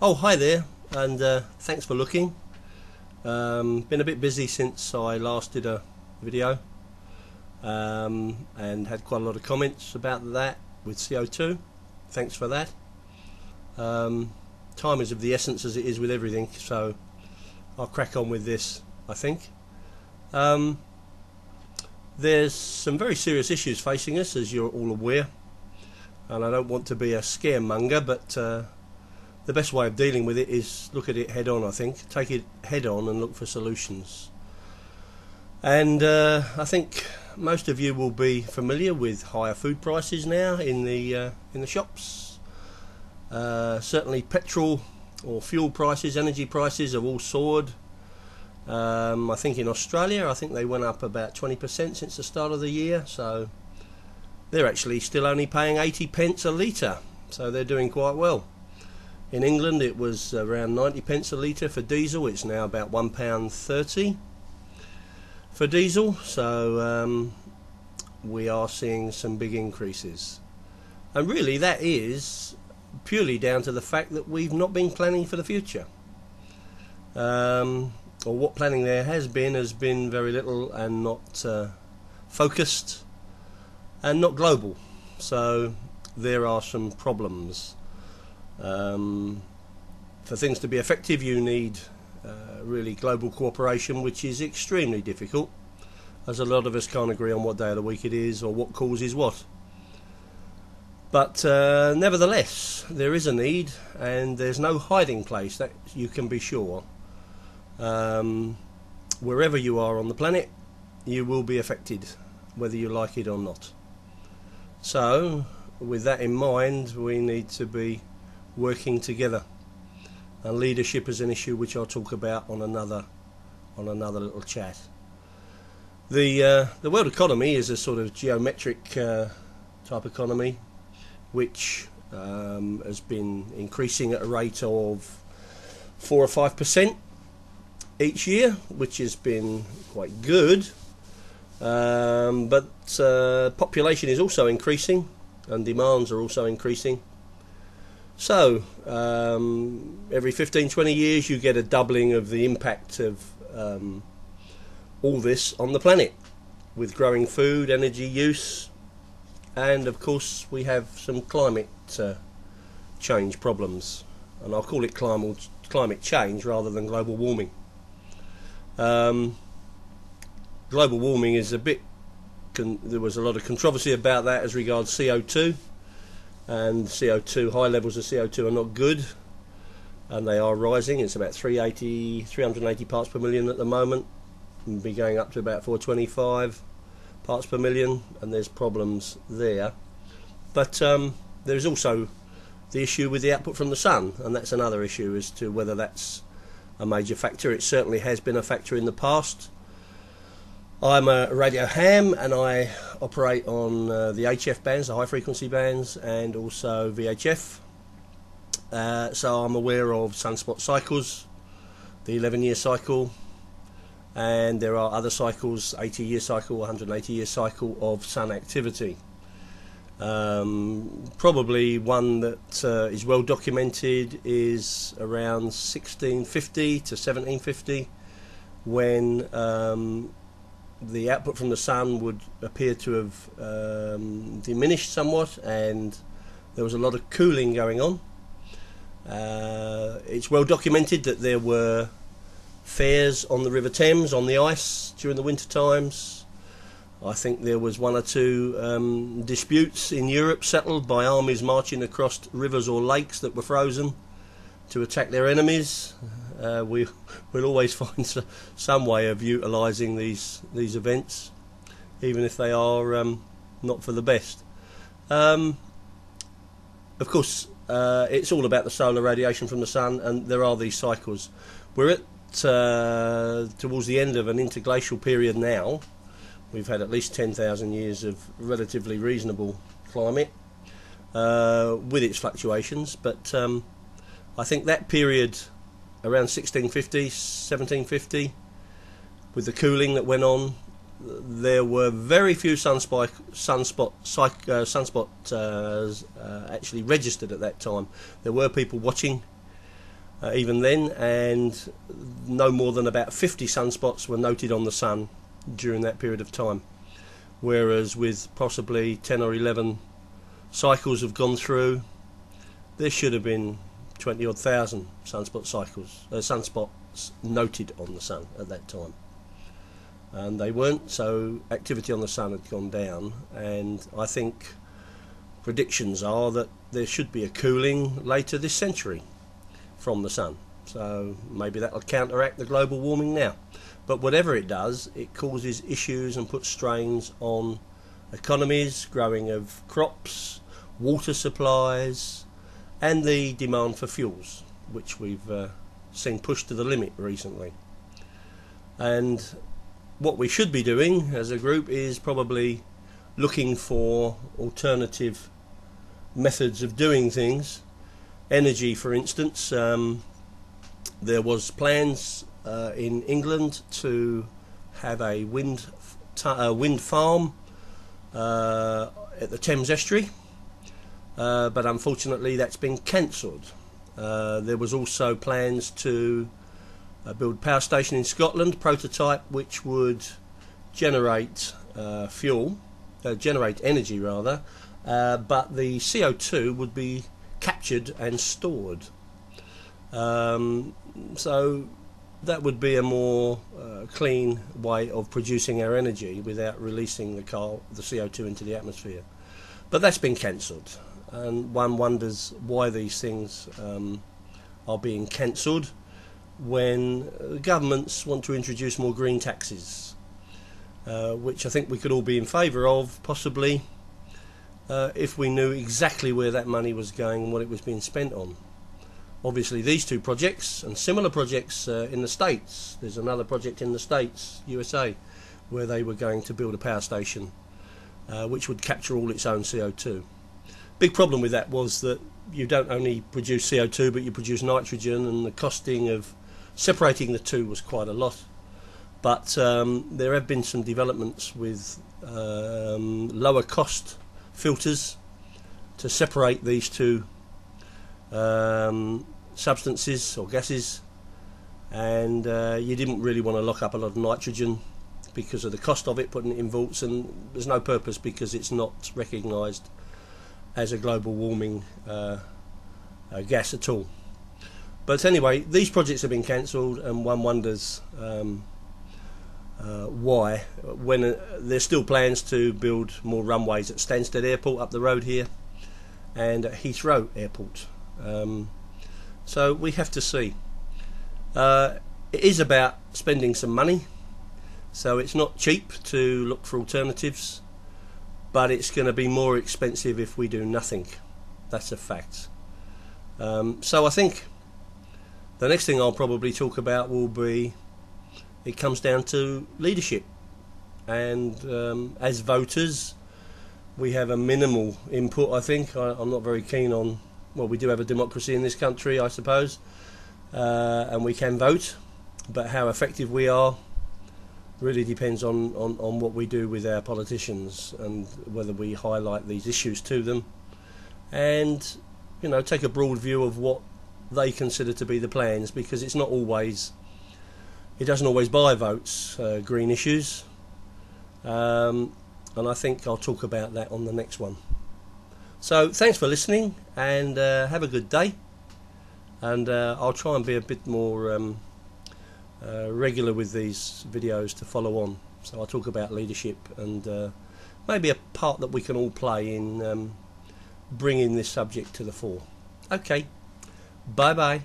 Oh, hi there, and thanks for looking. Been a bit busy since I last did a video, and had quite a lot of comments about that with CO2. Thanks for that. Time is of the essence, as it is with everything, so I'll crack on with this, I think. There's some very serious issues facing us, as you're all aware, and I don't want to be a scaremonger, but the best way of dealing with it is look at it head on, I think. Take it head on and look for solutions. And I think most of you will be familiar with higher food prices now in the shops. Certainly petrol or fuel prices, energy prices have all soared. I think in Australia, I think they went up about 20% since the start of the year, so they're actually still only paying 80 pence a litre, so they're doing quite well. In England it was around 90 pence a litre for diesel. It's now about £1.30 for diesel, so we are seeing some big increases, and really that is purely down to the fact that we've not been planning for the future, or what planning there has been very little and not focused and not global, so there are some problems. For things to be effective, you need really global cooperation, which is extremely difficult, as a lot of us can't agree on what day of the week it is or what causes what. But nevertheless, there is a need, and there's no hiding place, that you can be sure. Wherever you are on the planet, you will be affected, whether you like it or not. So, with that in mind, we need to be working together, and leadership is an issue which I'll talk about on another little chat. The world economy is a sort of geometric type economy, which has been increasing at a rate of 4 or 5% each year, which has been quite good, but population is also increasing and demands are also increasing. So every 15-20 years you get a doubling of the impact of all this on the planet, with growing food, energy use, and of course we have some climate change problems, and I'll call it climate change rather than global warming. Global warming is a bit, there was a lot of controversy about that as regards CO2, and CO2, high levels of CO2 are not good, and they are rising. It's about 380 parts per million at the moment, and be going up to about 425 parts per million, and there's problems there. But there's also the issue with the output from the sun, and that's another issue as to whether that's a major factor. It certainly has been a factor in the past. I'm a radio ham, and I operate on the HF bands, the high frequency bands, and also VHF. So I'm aware of sunspot cycles, the 11-year cycle, and there are other cycles, 80-year cycle, 180-year cycle of sun activity. Probably one that is well documented is around 1650 to 1750, when the output from the sun would appear to have diminished somewhat, and there was a lot of cooling going on. It's well documented that there were fairs on the River Thames on the ice during the winter times. I think there was 1 or 2 disputes in Europe settled by armies marching across rivers or lakes that were frozen to attack their enemies. We'll always find some way of utilising these events, even if they are not for the best. Of course, it's all about the solar radiation from the sun, and there are these cycles. We're at towards the end of an interglacial period now. We've had at least 10,000 years of relatively reasonable climate, with its fluctuations, but I think that period around 1650, 1750, with the cooling that went on, there were very few sunspots actually registered at that time. There were people watching, even then, and no more than about 50 sunspots were noted on the sun during that period of time, whereas with possibly 10 or 11 cycles have gone through, there should have been 20 odd thousand sunspots noted on the sun at that time, and they weren't. So activity on the sun had gone down, and I think predictions are that there should be a cooling later this century from the sun, so maybe that will counteract the global warming now. But whatever it does, it causes issues and puts strains on economies, growing of crops, water supplies, and the demand for fuels, which we've seen pushed to the limit recently. And what we should be doing as a group is probably looking for alternative methods of doing things. Energy, for instance, there was plans in England to have a wind farm at the Thames estuary, but unfortunately that's been cancelled. There was also plans to build a power station in Scotland, prototype, which would generate energy rather, but the CO2 would be captured and stored. So that would be a more clean way of producing our energy without releasing the CO2 into the atmosphere. But that's been cancelled, and one wonders why these things are being cancelled when governments want to introduce more green taxes, which I think we could all be in favour of, possibly, if we knew exactly where that money was going and what it was being spent on. Obviously these two projects and similar projects in the States, there's another project in the States, USA, where they were going to build a power station which would capture all its own CO2. Big problem with that was that you don't only produce CO2 but you produce nitrogen, and the costing of separating the two was quite a lot. But there have been some developments with lower cost filters to separate these two substances or gases, and you didn't really want to lock up a lot of nitrogen because of the cost of it, putting it in vaults, and there's no purpose because it's not recognised as a global warming gas at all. But anyway, these projects have been cancelled, and one wonders why, when there's still plans to build more runways at Stansted Airport up the road here and at Heathrow Airport. So we have to see. It is about spending some money, so it's not cheap to look for alternatives, but it's going to be more expensive if we do nothing. That's a fact. So I think the next thing I'll probably talk about will be, it comes down to leadership, and as voters we have a minimal input. I think I'm not very keen on, well, we do have a democracy in this country, I suppose, and we can vote, but how effective we are really depends on what we do with our politicians and whether we highlight these issues to them, and take a broad view of what they consider to be the plans, because it doesn't always buy votes, green issues, and I think I'll talk about that on the next one. So thanks for listening, and have a good day, and I'll try and be a bit more regular with these videos to follow on. So I'll talk about leadership and maybe a part that we can all play in bringing this subject to the fore. Okay, bye bye.